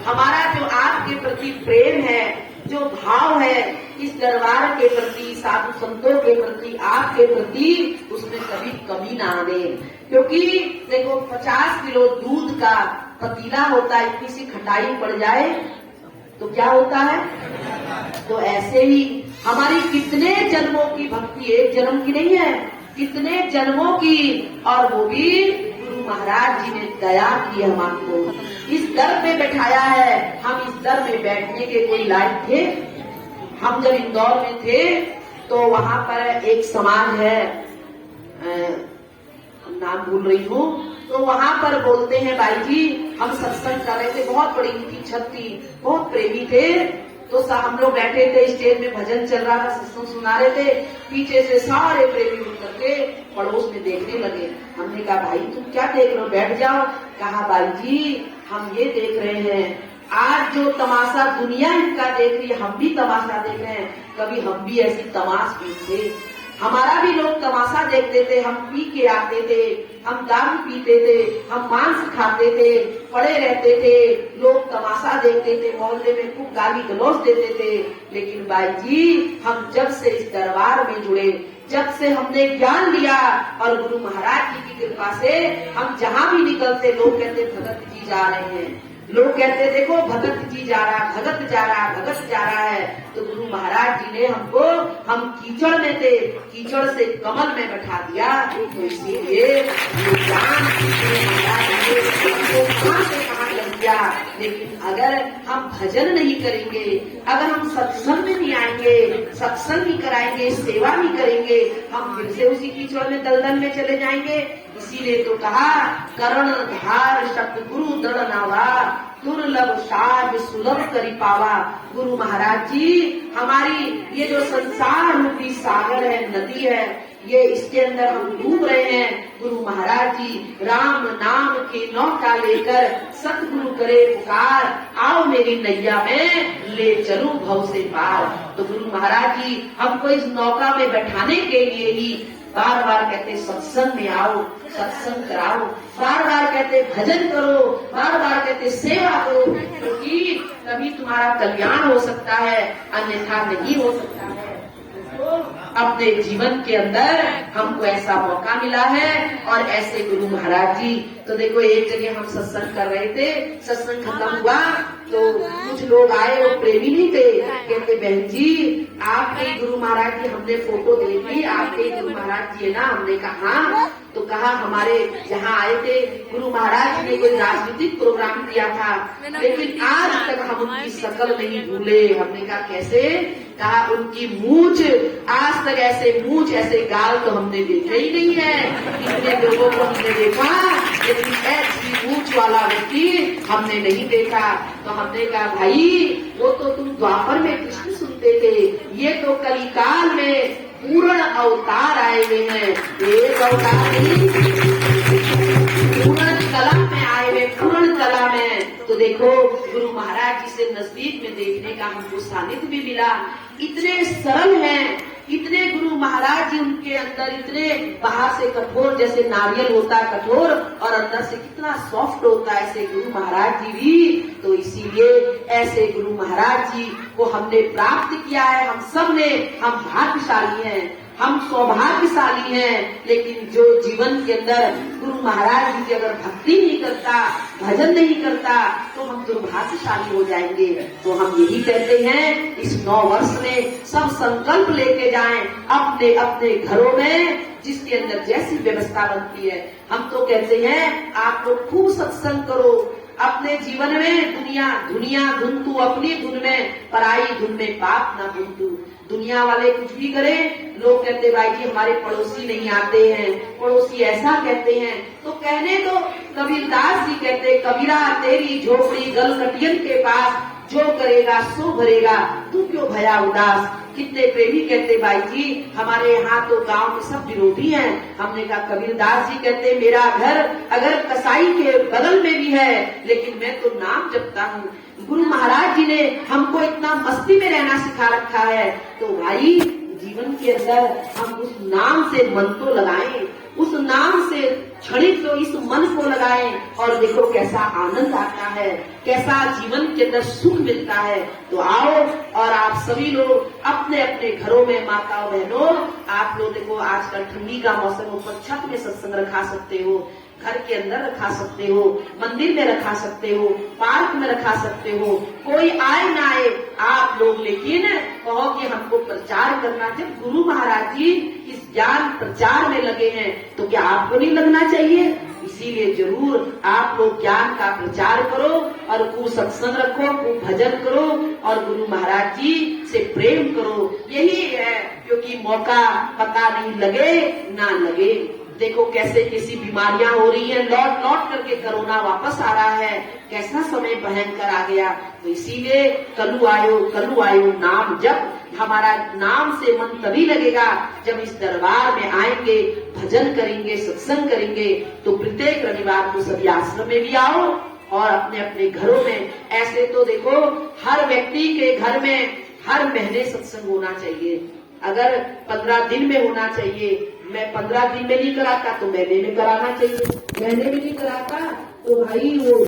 हमारा जो आपके प्रति प्रेम है, जो भाव है इस दरबार के प्रति, साधु संतों के प्रति, आपके प्रति, उसमें कभी कमी ना आने। क्योंकि देखो 50 किलो दूध का पतीला होता है, इतनी सी खटाई पड़ जाए तो क्या होता है। तो ऐसे ही हमारी कितने जन्मों की भक्ति, एक जन्म की नहीं है, कितने जन्मों की, और वो भी गुरु महाराज जी ने दया की हमको, इस दर पे बैठाया है। हम इस दर में बैठने के कोई लायक थे? हम जब इंदौर में थे तो वहां पर एक समाज है, नाम भूल रही हूँ, तो वहां पर बोलते हैं भाई जी हम सत्संग कर रहे थे, बहुत बड़ी उनकी छत थी, बहुत प्रेमी थे। तो हम लोग बैठे थे, स्टेज में भजन चल रहा था, सत्संग सुना रहे थे, पीछे से सारे प्रेमी उठ करके पड़ोस में देखने लगे। हमने कहा भाई तुम क्या देख रहे हो, बैठ जाओ। कहा भाई जी हम ये देख रहे हैं, आज जो तमाशा दुनिया इनका देख रही है, हम भी तमाशा देख रहे हैं। कभी हम भी ऐसी तमाश भी थे, हमारा भी लोग तमाशा देखते थे, हम पी के आते थे, हम दारू पीते थे, हम मांस खाते थे, पड़े रहते थे, लोग तमाशा देखते थे, मोहल्ले में खूब गाली गलौज देते थे। लेकिन भाई जी हम जब से इस दरबार में जुड़े, जब से हमने ज्ञान लिया और गुरु महाराज जी की कृपा से हम जहाँ भी निकलते लोग कहते भगत जी जा रहे हैं, लोग कहते देखो भगत जी जा रहा, भगत जा रहा, भगत जा रहा है। तो गुरु महाराज जी ने हमको, हम कीचड़ में थे, कीचड़ से कमल में बैठा दिया। तो इसीलिए ज्ञान कहाँ से कहाँ लग गया। लेकिन अगर हम भजन नहीं करेंगे, अगर हम सत्संग में नहीं आएंगे, सत्संग नहीं कराएंगे, सेवा नहीं करेंगे, हम फिर से उसी कीचड़ में दलदल में चले जाएंगे। इसीलिए तो कहा करण धार सतगुरु दृढ़ नावा, दुर्लभ साज सुलभ करी पावा। गुरु महाराज जी हमारी ये जो संसार रूपी सागर है, नदी है, ये इसके अंदर हम डूब रहे हैं। गुरु महाराज जी राम नाम की नौका लेकर सतगुरु करे पुकार, आओ मेरी नैया में ले चलूं भव से पार। तो गुरु महाराज जी हमको इस नौका में बैठाने के लिए ही बार बार कहते सत्संग में आओ, सत्संग कराओ, बार बार कहते भजन करो, बार बार कहते सेवा करो, क्योंकि तभी तुम्हारा कल्याण हो सकता है, अन्यथा नहीं हो सकता है। तो अपने जीवन के अंदर हमको ऐसा मौका मिला है और ऐसे गुरु महाराज जी। तो देखो एक जगह हम सत्संग कर रहे थे, सत्संग खत्म हुआ तो कुछ लोग आए, वो प्रेमी नहीं थे, कहते बहन जी आपके गुरु महाराज की हमने फोटो देखी, आपके गुरु महाराज जी है ना। हमने कहा हाँ, तो कहा हमारे यहाँ आए थे, गुरु महाराज ने कोई राजनीतिक प्रोग्राम किया था, लेकिन आज तक हम उनकी शक्ल नहीं भूले। हमने कहा कैसे? कहा उनकी मूंछ, आज तक ऐसे मूंछ ऐसे गाल तो हमने देखे ही नहीं है। कितने लोगों को हमने देखा, लेकिन ऐसी मूंछ वाला व्यक्ति हमने नहीं देखा। तो हमने कहा भाई वो तो तुम द्वापर में कृष्ण सुनते थे, ये तो कलिकाल में पूर्ण अवतार आए हुए हैं। एक अवतार नहीं, पूर्ण कला में आए हुए, पूर्ण कला में। तो देखो गुरु महाराज जी से नजदीक में देखने का हमको सानिध्य भी मिला। इतने सरल हैं, इतने गुरु महाराज जी, उनके अंदर इतने बाहर से कठोर, जैसे नारियल होता है कठोर, और अंदर से कितना सॉफ्ट होता है, ऐसे गुरु महाराज जी भी। तो इसीलिए ऐसे गुरु महाराज जी को हमने प्राप्त किया है। हम सब ने, हम भाग्यशाली हैं, हम सौभाग्यशाली हैं। लेकिन जो जीवन के अंदर गुरु महाराज जी की अगर भक्ति नहीं करता, भजन नहीं करता, तो हम दुर्भाग्यशाली हो जाएंगे। तो हम यही कहते हैं इस 9 वर्ष में सब संकल्प लेके जाएं अपने अपने घरों में, जिसके अंदर जैसी व्यवस्था बनती है। हम तो कहते हैं आप लोग खूब सत्संग करो, अपने जीवन में दुनिया धुन तू अपनी धुन में, पराई धुन में पाप ना धुन तू। दुनिया वाले कुछ भी करें, लोग कहते भाई जी हमारे पड़ोसी नहीं आते हैं, पड़ोसी ऐसा कहते हैं, तो कहने दो। कबीरदास जी कहते कबीरा तेरी झोपड़ी गलकटियन के पास, जो करेगा सो भरेगा, तू क्यों भया उदास। कितने प्रेमी कहते भाई जी हमारे यहाँ तो गांव के सब विरोधी हैं। हमने कहा कबीरदास जी कहते मेरा घर अगर कसाई के बगल में भी है, लेकिन मैं तो नाम जपता हूँ। गुरु महाराज जी ने हमको इतना मस्ती में रहना सिखा रखा है। तो भाई जीवन के अंदर हम उस नाम से मन तो लगाएं, उस नाम से क्षणिक तो इस मन को लगाएं और देखो कैसा आनंद आता है, कैसा जीवन के अंदर सुख मिलता है। तो आओ और आप सभी लोग अपने अपने घरों में, माताओं बहनों, आप लोग देखो आजकल ठंडी का मौसम, ऊपर छत में सत्संग रखा सकते हो, घर के अंदर रखा सकते हो, मंदिर में रखा सकते हो, पार्क में रखा सकते हो, कोई आए ना आए आप लोग, लेकिन कहो कि हमको प्रचार करना। जब गुरु महाराज जी इस ज्ञान प्रचार में लगे हैं तो क्या आपको नहीं लगना चाहिए? इसीलिए जरूर आप लोग ज्ञान का प्रचार करो और खूब सत्संग रखो, खूब भजन करो और गुरु महाराज जी से प्रेम करो। यही है, क्योंकि मौका पता नहीं लगे ना लगे। देखो कैसे कैसी बीमारियां हो रही है, लौट लौट करके कोरोना वापस आ रहा है, कैसा समय भयंकर आ गया। तो इसीलिए कलु आयो नाम जप, हमारा नाम से मन तभी लगेगा जब इस दरबार में आएंगे, भजन करेंगे, सत्संग करेंगे। तो प्रत्येक रविवार को सभी आश्रम में भी आओ और अपने अपने घरों में। ऐसे तो देखो हर व्यक्ति के घर में हर महीने सत्संग होना चाहिए। अगर 15 दिन में होना चाहिए, मैं 15 दिन में नहीं कराता तो महीने में कराना चाहिए, महीने में नहीं कराता तो भाई वो